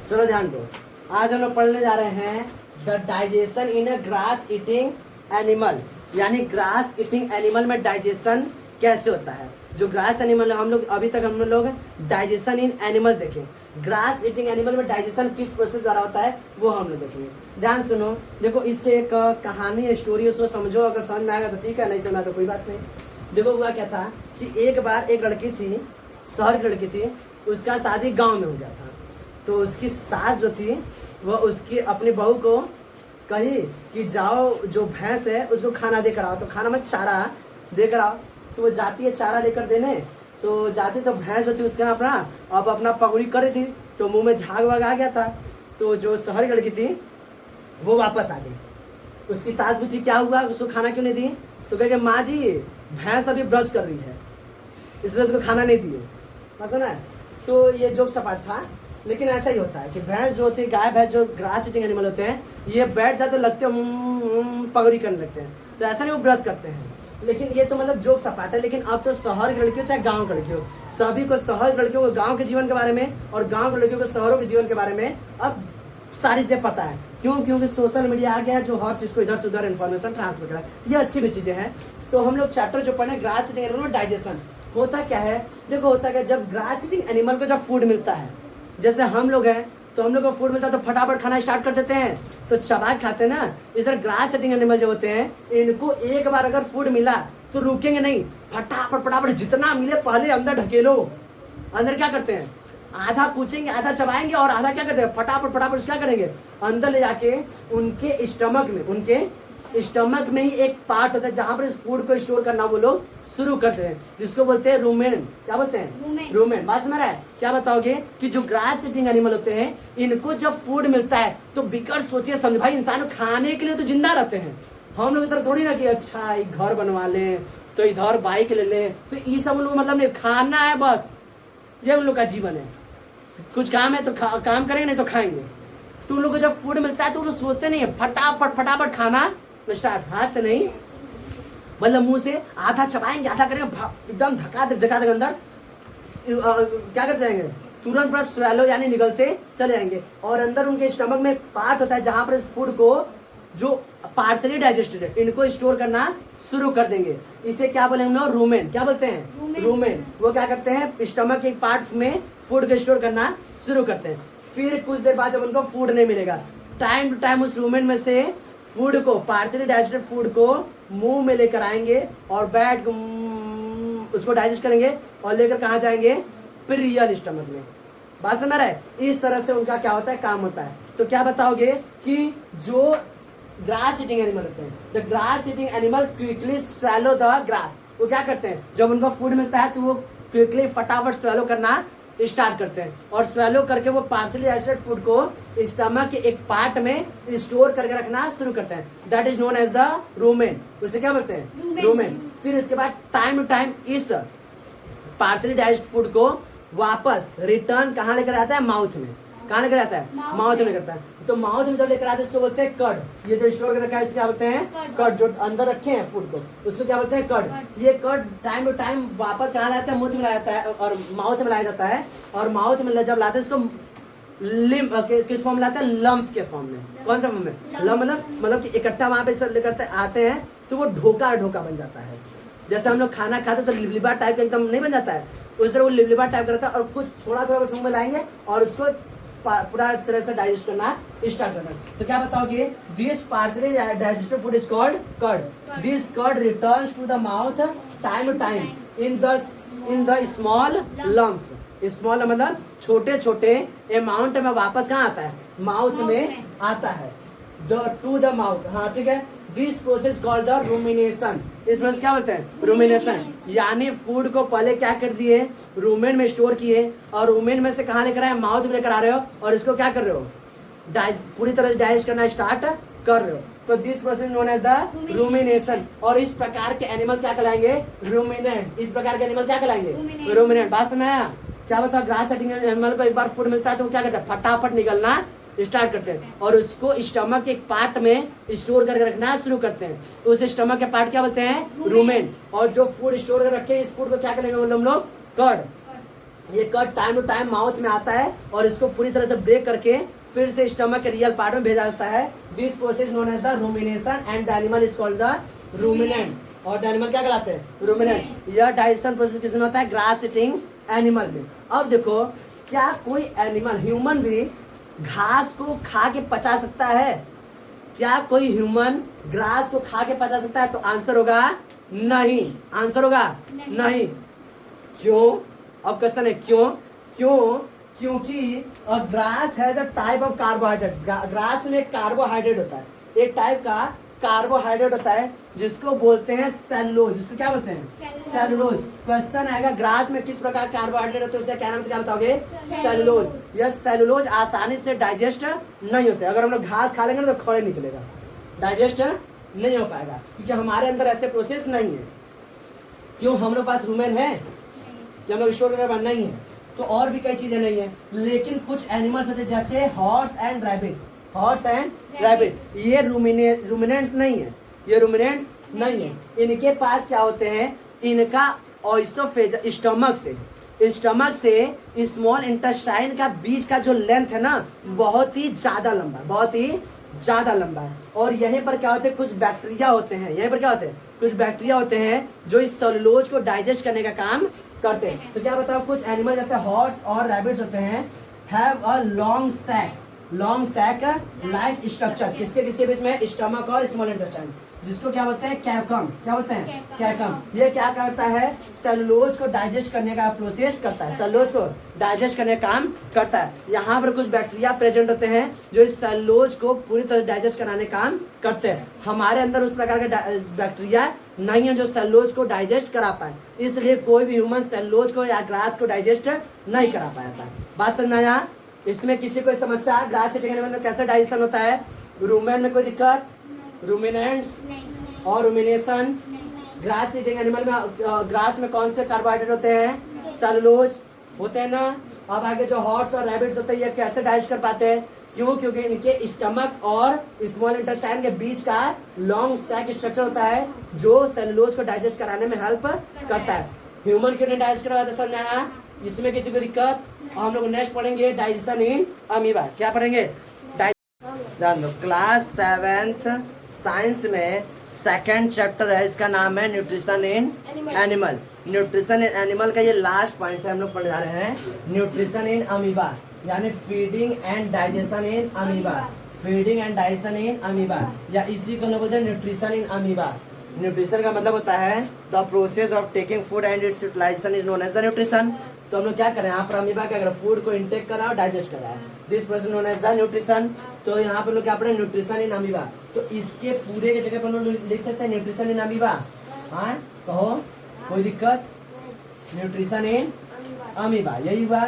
चलो ध्यान दो, आज हम लोग पढ़ने जा रहे हैं the digestion in a grass eating animal, यानी ग्रास ईटिंग एनिमल में डाइजेशन कैसे होता है। जो ग्रास एनिमल है, हम लोग अभी तक हम लोग डाइजेशन इन एनिमल देखें, ग्रास ईटिंग एनिमल में डाइजेशन किस प्रोसेस द्वारा होता है वो हम लोग देखेंगे। ध्यान सुनो, देखो इससे एक कहानी स्टोरी उसको समझो, अगर समझ में आएगा तो ठीक है, नहीं समझ तो कोई बात नहीं। देखो हुआ क्या था कि एक बार एक लड़की थी, शहर की लड़की थी, उसका शादी गांव में हो गया था। तो उसकी सास जो थी वह उसकी अपनी बहू को कही कि जाओ जो भैंस है उसको खाना देकर आओ, तो खाना में चारा देकर आओ। तो वो जाती है चारा लेकर देने, तो जाती तो भैंस जो थी उसका अपना पगड़ी कर रही थी, तो मुंह में झाग वाग आ गया था। तो जो शहर की लड़की थी वो वापस आ गई। उसकी सास पूछी क्या हुआ, उसको खाना क्यों नहीं दी, तो कहे माँ जी भैंस अभी ब्रश कर रही है इसलिए उसको खाना नहीं दिए। पसंद है। तो ये जोक सपाट था, लेकिन ऐसा ही होता है कि भैंस जो होती है, गाय भैंस जो ग्रास ईटिंग एनिमल होते हैं, ये बैठ जाते तो लगते हैं पगड़ी करने लगते हैं, तो ऐसा नहीं वो ब्रश करते हैं। लेकिन ये तो मतलब जोक सपाट है। लेकिन अब तो शहर की लड़की हो चाहे गांव की लड़की हो, सभी को शहर की लड़कियों को गांव के जीवन के बारे में और गांव की लड़कियों को शहरों के जीवन के बारे में अब सारी चीजें पता है। क्यों? क्योंकि सोशल मीडिया आ गया है जो हर चीज को इधर से उधर इन्फॉर्मेशन ट्रांसफर करा है। ये अच्छी भी चीजें हैं। तो हम लोग चैप्टर जो पढ़े ग्रास ईटिंग एनिमल में डाइजेशन होता क्या है। देखो होता क्या, जब ग्रास ईटिंग एनिमल को जब फूड मिलता है, जैसे हम लोग हैं तो हम लोग को फूड मिलता है तो फटाफट खाना स्टार्ट कर देते हैं, तो चबा खाते हैं ना। इस तरह ग्रास ईटिंग एनिमल जो होते हैं, इनको एक बार अगर फूड मिला तो रुकेंगे नहीं, फटाफट जितना मिले पहले अंदर ढकेलो। अंदर क्या करते हैं, आधा पूछेंगे आधा चबाएंगे और आधा क्या करते हैं फटाफट क्या करेंगे, अंदर ले जाके उनके स्टमक में ही एक पार्ट होता है जहां पर इस फूड को स्टोर करना वो लोग शुरू करते हैं, जिसको बोलते हैं रूमेन। क्या बोलते हैं? रूमेन। बात समझ रहा है? क्या बताओगे कि जो ग्रास ईटिंग एनिमल होते हैं, इनको जब फूड मिलता है तो बिगड़ सोचिए समझ, भाई इंसान खाने के लिए तो जिंदा रहते हैं। हम लोग इधर थोड़ी ना कि अच्छा घर बनवा लें तो इधर बाइक ले लें, तो ये सब लोग मतलब नहीं, खाना है बस, ये उन लोग का जीवन है। कुछ काम है तो काम करेंगे, नहीं तो खाएंगे। तो उन लोग को जब फूड मिलता है तो वो लोग सोचते नहीं है, फटाफट खाना स्टार्ट, हाथ से नहीं, मतलब मुंह से आधा चबाएंगे आधा करेंगे, एकदम धका दे अंदर क्या करते जाएंगे, तुरंत पर स्वेलो यानी निकलते चले जाएंगे। और अंदर उनके स्टमक में एक पार्ट होता है जहां पर इस फूड को जो पार्सली डाइजेस्टेड है इनको स्टोर करना शुरू कर देंगे। इसे क्या बोलेंगे हम लोग? रूमेन। क्या बोलते हैं? रूमेन। वो क्या करते हैं, स्टमक के पार्ट में फूड को स्टोर करना शुरू करते हैं। फिर कुछ देर बाद जब उनको फूड नहीं मिलेगा, टाइम टू टाइम उस रूमेन में से फूड को, पार्सली डाइजेस्टेड फूड को मुंह में लेकर आएंगे और बैठ उसको डाइजेस्ट करेंगे और लेकर कहाँ जाएंगे, रियल स्टमक में। बात समझ रहा है? इस तरह से उनका क्या होता है, काम होता है। तो क्या बताओगे कि जो ग्रास ईटिंग एनिमल होते हैं, the grass eating animal quickly swallow the grass, वो क्या करते हैं जब उनको फूड मिलता है तो वो क्विकली फटाफट स्वेलो करना स्टार्ट करते हैं, और स्वेलो करके वो पार्सली डाइजेस्टेड फूड को स्टमक के एक पार्ट में स्टोर करके रखना शुरू करते हैं। That is known as the rumen. उसे क्या बोलते हैं? रूमेन। फिर उसके बाद टाइम टू टाइम इस पार्सली डाइजेस्टेड फूड को वापस रिटर्न कहाँ लेकर आता है? माउथ में। कहाँ लेकर आता है? माउथ में करता है। तो माउथ में जब लेकर आते हैं उसको बोलते हैं कर्ड। ये जो स्टोर कर रखा है इसको क्या बोलते हैं? कर्ड। जो अंदर रखे हैं फूड को उसको क्या बोलते हैं? कर्ड। ये कर्ड टाइम टू टाइम वापस कहाँ लाता है? मुंह में लाया जाता है और माउथ में लाया जाता है। और माउथ में जब लाते हैं इसको किस फॉर्म लाते हैं? लम्फ के फॉर्म में। कौन सा फॉर्म में? लम्फ मतलब कि इकट्ठा वहां पे सब लेकर आते हैं तो वो ढोका बन जाता है। जैसे हम लोग खाना खाते तो लिबलिबा टाइप एकदम नहीं बन जाता है, उस तरह वो लिबलिबा टाइप करता है और कुछ थोड़ा बस मुंह में लाएंगे और उसको पूरा तरह से डाइजेस्ट करना स्टार्ट करना। तो क्या बताओगे? This partially digested food is called cud. This cud returns to the mouth time to time in the small lump. Small मतलब छोटे छोटे अमाउंट में वापस कहाँ आता है? माउथ में आता है। To the mouth. हाँ ठीक है। This process called the rumination. इस प्रोसेस क्या बोलते हैं? रूमिनेशन। यानी फूड को पहले क्या कर दिए? रूमेन में स्टोर किए और रूमेन में से कहाँ लेकर आए? माउथ में लेकर आ रहे हो और इसको क्या कर रहे हो? पूरी तरह से डाइजेस्ट करना स्टार्ट कर रहे हो। तो this process known as the rumination. और इस प्रकार के एनिमल क्या कहलाएंगे? रूमिनेंट। इस प्रकार के एनिमल क्या कहलाएंगे? रूमिनेंट। बात समझ आया? क्या बताओ? ग्रास ईटिंग एनिमल को एक बार फूड मिलता है तो वो क्या करता है? फटाफट निकलना स्टार्ट करते हैं और उसको स्टमक के एक पार्ट में स्टोर करके रखना शुरू करते हैं। उस स्टमक के पार्ट क्या बोलते हैं? रूमेन। और जो फूड स्टोर कर रखे इस फूड को क्या करेंगे हम लोग? कर्ड। ये cud time to time mouth में आता है और इसको पूरी तरह से ब्रेक करके फिर से स्टमक के रियल पार्ट में भेजा जाता है। This process known as the rumination and the animal is called the ruminants. और द एनिमल क्या कहलाते हैं? रूमिनेंट्स। यह डाइजेशन प्रोसेस किसमें होता है? ग्रास ईटिंग एनिमल में। अब देखो, क्या कोई एनिमल, ह्यूमन भी घास को खा के पचा सकता है? क्या कोई ह्यूमन ग्रास को खा के पचा सकता है? तो आंसर होगा नहीं। आंसर होगा नहीं। क्यों? अब क्वेश्चन है क्यों? क्योंकि grass has a type of carbohydrate. Grass में कार्बोहाइड्रेट होता है, एक टाइप का कार्बोहाइड्रेट होता है जिसको बोलते हैं सेलुलोज। जिसको क्या बोलते हैं? सेलुलोज। क्वेश्चन आएगा ग्रास में किस प्रकार कार्बोहाइड्रेट होता है, उसका क्या नाम है, क्या बताओगे? सेलुलोज। यह सेलुलोज आसानी से डाइजेस्ट नहीं होते। अगर हम लोग घास खा लेंगे ना तो खड़े निकलेगा, डाइजेस्ट नहीं हो पाएगा, क्योंकि हमारे अंदर ऐसे प्रोसेस नहीं है। क्यों? हम लोग पास रूमेन है कि हम लोग स्टोर करना नहीं है, तो और भी कई चीजें नहीं है। लेकिन कुछ एनिमल्स होते हैं जैसे horse and rabbit. Horse and rabbit ये रूमिनेंट्स नहीं है, ये रूमिनेंट्स नहीं है। इनके पास क्या होते हैं? इनका ऑइसोफेज स्टमक से स्मॉल इंटेस्टाइन का बीच का जो लेंथ है ना, बहुत ही ज्यादा लंबा है, बहुत ही ज्यादा लंबा है। और यहीं पर क्या होते हैं? कुछ बैक्टीरिया होते हैं। यहीं पर क्या होते हैं? कुछ बैक्टीरिया होते हैं जो इस सेलुलोज को डाइजेस्ट करने का काम करते हैं। तो क्या बताओ, कुछ एनिमल जैसे हॉर्स और रैबिट्स होते हैं, have a long sac like structure. किसके बीच में? स्टमक और स्मॉल इंटेस्टाइन, जिसको क्या बोलते हैं? कैकम। क्या बोलते हैं? कैकम। ये क्या करता है? सेलुलोज को डाइजेस्ट करने का प्रोसेस करता है, सेलुलोज को डाइजेस्ट करने का काम करता है। यहाँ पर कुछ बैक्टीरिया प्रेजेंट होते हैं जो इस सेलुलोज को पूरी तरह डाइजेस्ट कराने का काम करते हैं। हमारे अंदर उस प्रकार के बैक्टीरिया नहीं है जो सेलुलोज को डाइजेस्ट करा पाए, इसलिए कोई भी ह्यूमन सेलुलोज को या ग्रास को डाइजेस्ट नहीं करा पाया था। बात समझ में आया? इसमें किसी कोई समस्या? ग्रास ईटिंग एनिमल में कैसे डाइजेशन होता है? रूमेन में कोई दिक्कत? रूमिनेंट्स और रूमिनेशन। ग्रास ईटिंग एनिमल में ग्रास में कौन से कार्बोहाइड्रेट होते हैं? सेलुलोज होते हैं ना। अब आगे जो हॉर्स और रैबिट्स होते हैं, ये कैसे डाइजेस्ट कर पाते हैं? क्यों? क्योंकि इनके स्टमक और स्मॉल इंटेस्टाइन के बीच का लॉन्ग सैक स्ट्रक्चर होता है जो सेलुलोज को डाइजेस्ट कराने में हेल्प करता है। ह्यूमन क्यों नहीं डाइजेस्ट करवाते? समझ आया? इसमें किसी को दिक्कत? और हम लोग नेक्स्ट पढ़ेंगे डाइजेशन इन अमीबा। क्या पढ़ेंगे? ध्यान दो, क्लास 7th साइंस में सेकंड चैप्टर है, इसका नाम है nutrition in animal. Nutrition in animal का ये लास्ट पॉइंट है, हम लोग पढ़ जा रहे हैं न्यूट्रिशन इन अमीबा, यानी feeding and digestion in amoeba. Feeding and digestion in amoeba, या इसी को लोग बोलते हैं न्यूट्रिशन इन अमीबा। न्यूट्रिशन का मतलब होता है the process of taking food and its utilization is known as the nutrition. तो हम लोग क्या कर रहे हैं यहाँ पर? अमीबा क्या कर रहा है? फूड को इंटेक कर रहा है और डाइजेस्ट कर रहा है, this process known as the nutrition. तो यहाँ पर लोग क्या पढ़े? Nutrition in amoeba. तो इसके पूरे के जगह पर लोग लिख सकते हैं न्यूट्रिशन इन अमीबा। हाँ, कहो, कोई दिक्कत? न्यूट्रिशन इन अमीबा, यही हुआ।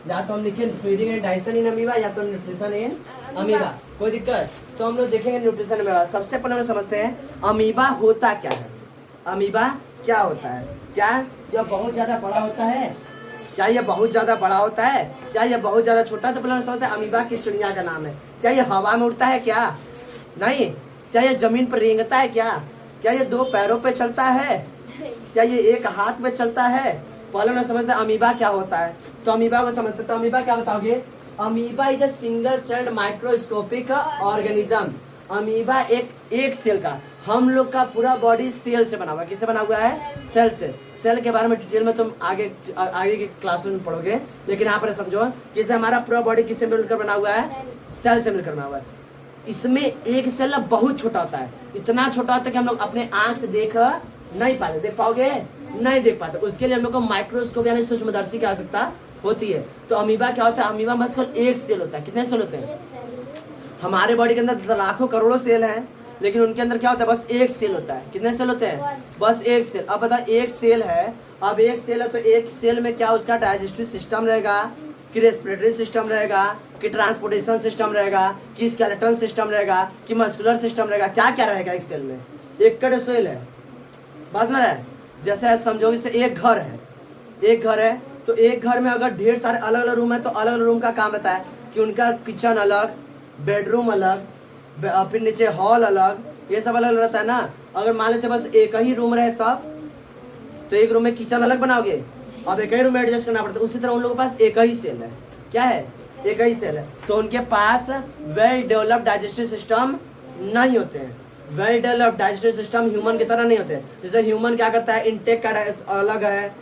या तो हम लिखे feeding and digestion in amoeba, या तो न्यूट्रिशन इन अमीबा, कोई दिक्कत? तो हम लोग देखेंगे न्यूट्रिशन अमीबा। सबसे पहले हम समझते हैं अमीबा होता क्या है। अमीबा क्या होता है? क्या यह बहुत ज्यादा बड़ा होता है? क्या यह बहुत ज्यादा बड़ा होता है? क्या यह बहुत ज्यादा छोटा है? तो पहले हम समझते हैं अमीबा किस चिड़िया का नाम है। क्या यह हवा में उड़ता है? क्या नहीं। क्या यह जमीन पर रेंगता है? क्या यह 2 पैरों पे चलता है? क्या ये एक हाथ में चलता है? पहले हम समझते हैं अमीबा क्या होता है। तो अमीबा को समझते, तो अमीबा क्या बताओगे? Amoeba is a single celled microscopic organism. Amoeba एक सेल का, हम लोग का पूरा बॉडी सेल से बना हुआ है। किससे बना हुआ है? सेल से। सेल के बारे में डिटेल में तुम आगे के क्लासरूम में पढ़ोगे, लेकिन यहाँ पर समझो कि हमारा पूरा बॉडी किससे मिलकर बना हुआ है? सेल से मिलकर बना हुआ है। इसमें एक सेल बहुत छोटा होता है, इतना छोटा होता है कि हम लोग अपने आंख से देख नहीं पाते। देख पाओगे? नहीं देख पाते। उसके लिए हम लोग को माइक्रोस्कोप यानी सूक्ष्मदर्शी की आवश्यकता होती है। तो अमीबा क्या होता है? अमीबा बस केवल एक सेल होता है। कितने सेल होते हैं? हमारे बॉडी के अंदर लाखों करोड़ों सेल हैं, लेकिन उनके अंदर क्या होता है? बस एक सेल होता है। कितने सेल होते हैं? बस एक सेल। अब बता, एक सेल है, अब एक सेल है तो एक सेल में क्या उसका डाइजेस्टिव सिस्टम रहेगा, कि रेस्पिरेटरी सिस्टम रहेगा, कि ट्रांसपोर्टेशन सिस्टम रहेगा, कि स्केलेटन सिस्टम रहेगा, कि मस्कुलर सिस्टम रहेगा? क्या क्या रहेगा एक सेल में? एक सेल है, बस में है। जैसे समझो जैसे एक घर है, तो एक घर में अगर ढेर सारे अलग अलग रूम है, तो अलग अलग रूम का काम रहता है कि उनका किचन अलग, बेडरूम अलग, फिर नीचे हॉल अलग, ये सब अलग रहता है ना। अगर मान लेते बस एक ही रूम रहे तब, तो एक रूम में किचन अलग बनाओगे, अब एक ही रूम में एडजस्ट करना पड़ता है। उसी तरह उन लोगों के पास एक ही सेल है। क्या है? एक ही सेल है। तो उनके पास वेल डेवलप्ड डाइजेस्टिव सिस्टम नहीं होते हैं। Well developed digestive system human की तरह नहीं होते। जैसे ह्यूमन क्या करता है, इनटेक का अलग है,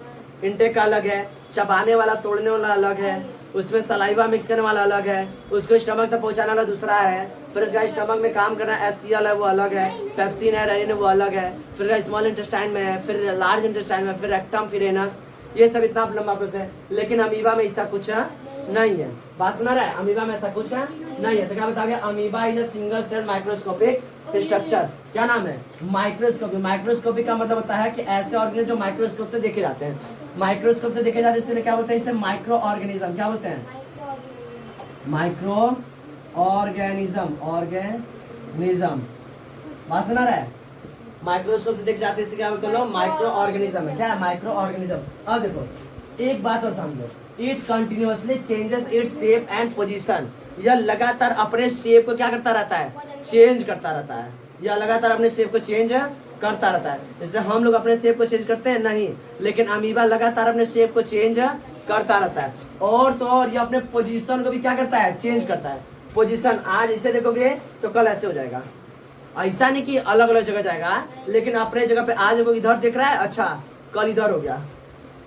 इनटेक का अलग है, चबाने वाला तोड़ने वाला अलग है, उसमें सलाइवा मिक्स करने वाला अलग है, उसको स्टमक तक पहुंचाने वाला दूसरा है, फिर इसका स्टमक में काम करना एससीएल है वो अलग है, पेप्सिन है, रेनिन है वो अलग है, फिर स्मॉल इंटेस्टाइन में है, फिर लार्ज इंटेस्टाइन में, फिर रेक्टम, फिर एनस, ये सब इतना लंबा प्रोसेस है। लेकिन अमीबा में ऐसा कुछ नहीं है। बात सुना रहा है? अमीबा में ऐसा कुछ नहीं है। तो क्या बताओगे? Amoeba is a single cell microscopic structure. क्या नाम है? माइक्रोस्कोपी। माइक्रोस्कोपी का मतलब होता है कि ऐसे ऑर्गेनिज्म जो माइक्रोस्कोप से देखे जाते हैं, माइक्रोस्कोप से देखे जाते हैं, इसलिए क्या बोलते हैं? इसे माइक्रो ऑर्गेनिज्म। क्या बोलते हैं? Micro organism. ऑर्गेनिज्म बात सुना रहा है? माइक्रोस्कोप से देखे जाते हैं, इसे क्या बोलते हैं? माइक्रो ऑर्गेनिज्म है। क्या है? Micro organism. अब देखो एक बात और समझो, it continuously changes its shape and position. यह लगातार अपने शेप को क्या करता रहता है? चेंज करता रहता है। यह लगातार अपने शेप को चेंज करता रहता है। जैसे हम लोग अपने शेप को चेंज करते हैं नहीं, लेकिन अमीबा लगातार अपने शेप को चेंज करता रहता है। और तो और ये अपने पोजीशन को भी क्या करता है? चेंज करता है। पोजीशन आज ऐसे देखोगे तो कल ऐसे हो जाएगा। ऐसा नहीं कि अलग अलग जगह जाएगा, लेकिन अपने जगह पे आज वो इधर देख रहा है, अच्छा कल इधर हो गया,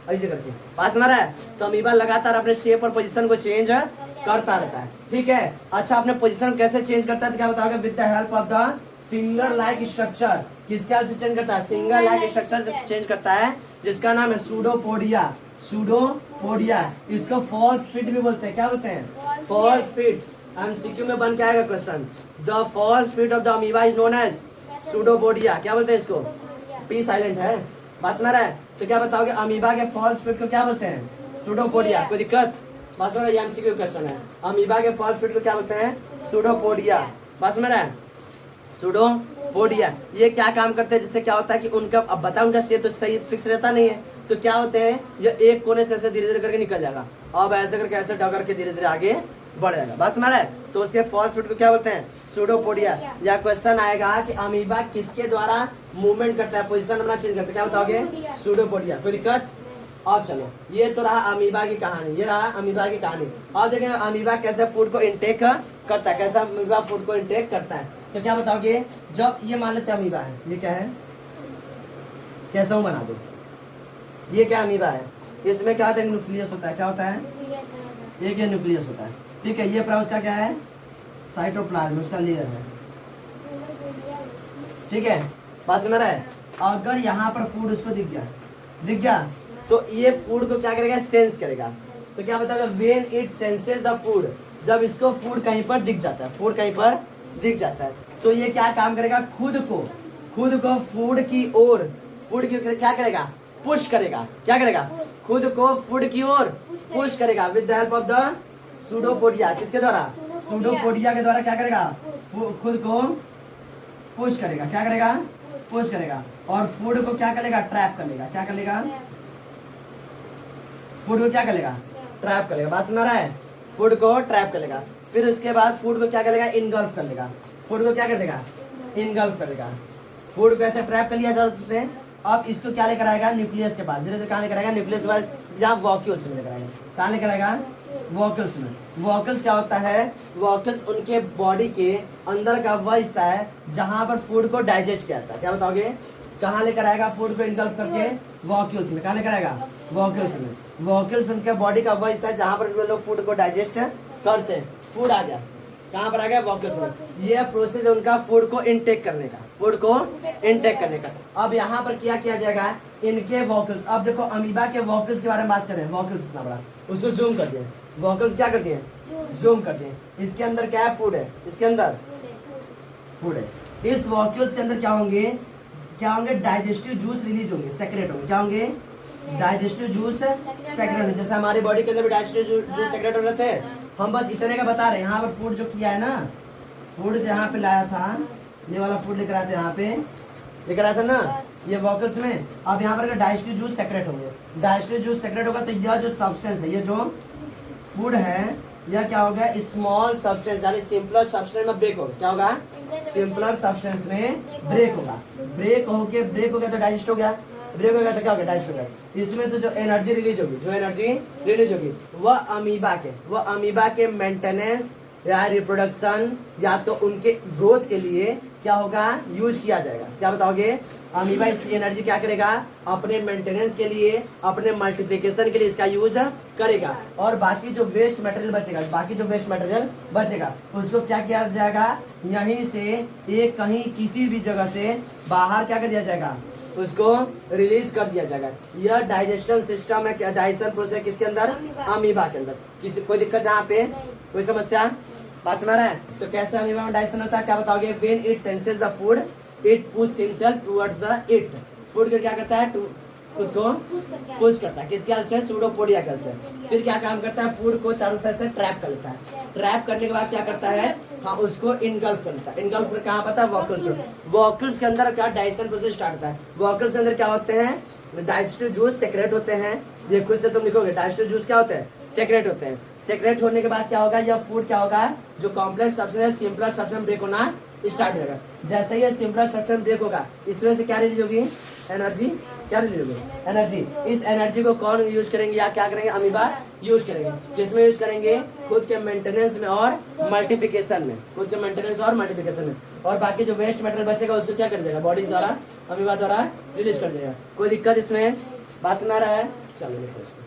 ऐसे करके। पास में रहा है? तो अमीबा लगातार अपने शेप और पोजीशन को चेंज करता रहता है। ठीक है। अच्छा, अपने पोजीशन कैसे चेंज करता है? तो क्या बताओगे? With the help of the finger like structure. किसके हेल्प से चेंज करता है? फिंगर लाइक स्ट्रक्चर से चेंज करता है, जिसका नाम है सूडोपोडिया। सूडोपोडिया। इसको फॉल्स फिट भी बोलते हैं। क्या बोलते हैं? False fit. एमसीक्यू में बन के आएगा question. The false feet of the amoeba is known as pseudopodia. क्या बोलते हैं इसको? पी साइलेंट है। बात सुना रहा है? तो क्या बताओगे? अमीबा के फॉल्स फिट को क्या बोलते हैं? सूडोपोडिया। कोई दिक्कत? बात सुना रहा है? एमसीक्यू क्वेश्चन है। अमीबा के फॉल्स फिट को क्या बोलते हैं? सूडोपोडिया। बात सुना रहा है? सूडोपोडिया। ये क्या काम करते हैं? जिससे क्या होता है कि उनका, अब बता, उनका शेप तो सही फिक्स रहता नहीं है, तो क्या होते हैं, ये एक कोने से ऐसे धीरे धीरे करके निकल जाएगा, अब ऐसे करके ऐसे डगर के धीरे धीरे आगे बढ़ जाएगा। बस हमारा है। तो उसके फॉल्स फिट को क्या बोलते हैं? सूडोपोडिया। या क्वेश्चन आएगा कि अमीबा किसके द्वारा मूवमेंट करता है, पोजीशन अपना चेंज करता है, क्या बताओगे? सूडोपोडिया। कोई दिक्कत? अब चलो, ये तो रहा अमीबा की कहानी, ये रहा अमीबा की कहानी। अब देखें अमीबा कैसे फूड को इंटेक करता है, कैसा अमीबा फूड को इंटेक करता है। तो क्या बताओगे? जब ये मान लेते अमीबा है, ये क्या है, कैसा हूँ बना दो, ये क्या अमीबा है, इसमें क्या होता है? न्यूक्लियस होता है। क्या होता है? ये क्या न्यूक्लियस होता है। ठीक है। ये उसका क्या है? साइटोप्लाज्म, उसका लेयर है। ठीक है। बात समझ रहा है? अगर यहाँ पर फूड उसको दिख गया तो ये फूड को क्या करेगा? सेंस करेगा। तो क्या बताओगे? When it senses the food, जब इसको फूड कहीं पर दिख जाता है, फूड कहीं पर दिख जाता है, तो ये क्या काम करेगा? खुद को फूड की ओर, फूड की क्या करेगा? पुश करेगा। क्या करेगा? खुद को फूड की ओर पुश करेगा with the help of the pseudopodia. किसके द्वारा? सूडोपोडिया के द्वारा क्या करेगा? खुद को पुश करेगा। क्या करेगा? पुश करेगा। और फूड को क्या करेगा? ट्रैप कर लेगा। क्या कर लेगा? फूड को क्या करेगा? ट्रैप कर लेगा। बात सुना रहा है? फूड को ट्रैप कर लेगा। फिर उसके बाद फूड को क्या करेगा? इनगल्फ कर लेगा। फूड को क्या कर देगा? इनगल्फ कर लेगा। फूड को ऐसे ट्रैप कर लिया जाए, अब इसको क्या लेकर आएगा? न्यूक्लियस के पास। धीरे धीरे कहाँ लेकर आएगा? न्यूक्लियस के पास, या वॉक्यूल्स में लेकर आएगा। कहाँ लेकर आएगा? वॉक्यूल्स में। वॉक्यूल्स क्या होता है? वॉक्यूल्स उनके बॉडी के अंदर का वह हिस्सा है जहाँ पर फूड को डाइजेस्ट किया जाता है। क्या बताओगे? कहाँ लेकर आएगा फूड को इनगल्फ करके? वॉक्यूल्स में। कहाँ लेकर आएगा? वॉक्यूल्स में। वॉक्यूल्स उनके बॉडी का वह हिस्सा है जहाँ पर लोग फूड को डाइजेस्ट करते हैं। फूड आ गया, कहाँ पर आ गया? वॉक्यूल्स में। यह प्रोसेस है उनका फूड को इनटेक करने का, फूड को इनटेक करने का। अब यहाँ पर क्या किया जाएगा? इनके वॉक्यूल्स, अब देखो अमीबा के वॉक्यूल्स के बारे में बात करें। वॉक्यूल्स कितना बड़ा, उसको जूम कर दिए। वॉक्यूल्स क्या कर दिए? जूम कर दिए। इसके अंदर क्या है? फूड है। इसके अंदर फूड है। इस वॉक्यूल्स के अंदर क्या होंगे? डाइजेस्टिव जूस रिलीज होंगे, सेक्रेट होंगे। क्या होंगे? डाइजेस्टिव जूस सेक्रेट होंगे। जैसे हमारी बॉडी के अंदर भी डाइजेस्टिव जूस सेक्रेट हो रहे थे, हम बस इतने का बता रहे हैं। यहाँ पर फूड जो किया है ना, फूड यहाँ पे लाया था, ये वाला फूड लेकर आया था, यहाँ पे लेकर आया था ना, ये वॉक्यूल्स में। अब यहाँ पर डाइजेस्टिव जूस सेक्रेट होंगे। डाइजेस्टिव जूस सेक्रेट होगा तो यह जो सब्सटेंस है, ये जो फूड है, यह क्या होगा? स्मॉल सब्सटेंस यानी सिंपलर सब्सटेंस में ब्रेक होगा। क्या होगा? सिंपलर सब्सटेंस में ब्रेक होगा। ब्रेक हो गया तो डाइजेस्ट हो गया। ब्रेक होगा तो क्या होगा, डाइजेस्ट होगा। इसमें से जो एनर्जी रिलीज होगी, जो एनर्जी रिलीज होगी वह अमीबा के मेंटेनेंस या रिप्रोडक्शन या तो उनके ग्रोथ के लिए क्या होगा, यूज किया जाएगा। क्या बताओगे, अमीबा इस एनर्जी क्या करेगा, अपने मेंटेनेंस के लिए, अपने मल्टीप्लिकेशन के लिए इसका यूज करेगा। और बाकी जो वेस्ट मटेरियल बचेगा उसको क्या किया जाएगा, यहीं से एक कहीं किसी भी जगह से बाहर क्या कर दिया जाएगा, उसको रिलीज कर दिया जाएगा। यह डाइजेशन सिस्टम है, क्या डाइजेशन प्रोसेस किसके अंदर, अमीबा के अंदर। किसी कोई दिक्कत यहाँ पे, कोई समस्या, बात समझ रहा है। तो कैसे अमीबा में डाइजेशन होता है, क्या बताओगे, when it senses the food it push himself towards the it. Food को क्या करता है, खुद को पुश करता है, किसके हेल्प से, सूडोपोडिया के हेल्प से। फिर क्या काम करता है, फूड को चारों साइड से ट्रैप कर लेता है। ट्रैप करने के बाद क्या करता है, हाँ उसको इनगल्फ कर लेता है। इनगल्फ कहाँ पता है, वॉकल्स के अंदर क्या डाइजेशन प्रोसेस स्टार्ट होता है। वॉकल्स के अंदर क्या होते हैं, डाइजेस्टिव जूस सेक्रेट होते हैं। ये खुद से तुम लिखोगे, डाइजेस्टिव जूस क्या होते हैं, सेक्रेट होते हैं। सेक्रेट होने के बाद क्या होगा, यह फूड क्या होगा, जो कॉम्प्लेक्स सब्सटेंस है सिंपलर सब्सटेंस ब्रेक होना स्टार्ट हो जाएगा। जैसे ही ये सिंपलर सब्सटेंस ब्रेक होगा, इसमें से क्या रिलीज होगी, एनर्जी। क्या रिलीज होगी, एनर्जी। इस एनर्जी को कौन यूज करेंगे या क्या करेंगे, अमीबा यूज करेंगे। किसमें यूज करेंगे, खुद के मेंटेनेंस में और मल्टीप्लिकेशन में, खुद के मेंटेनेंस और मल्टीप्लिकेशन में। और बाकी जो वेस्ट मटेरियल बचेगा उसको क्या कर देगा, बॉडी द्वारा, अमीबा द्वारा रिलीज कर देगा। कोई दिक्कत इसमें, बात सुना रहा है, चलो।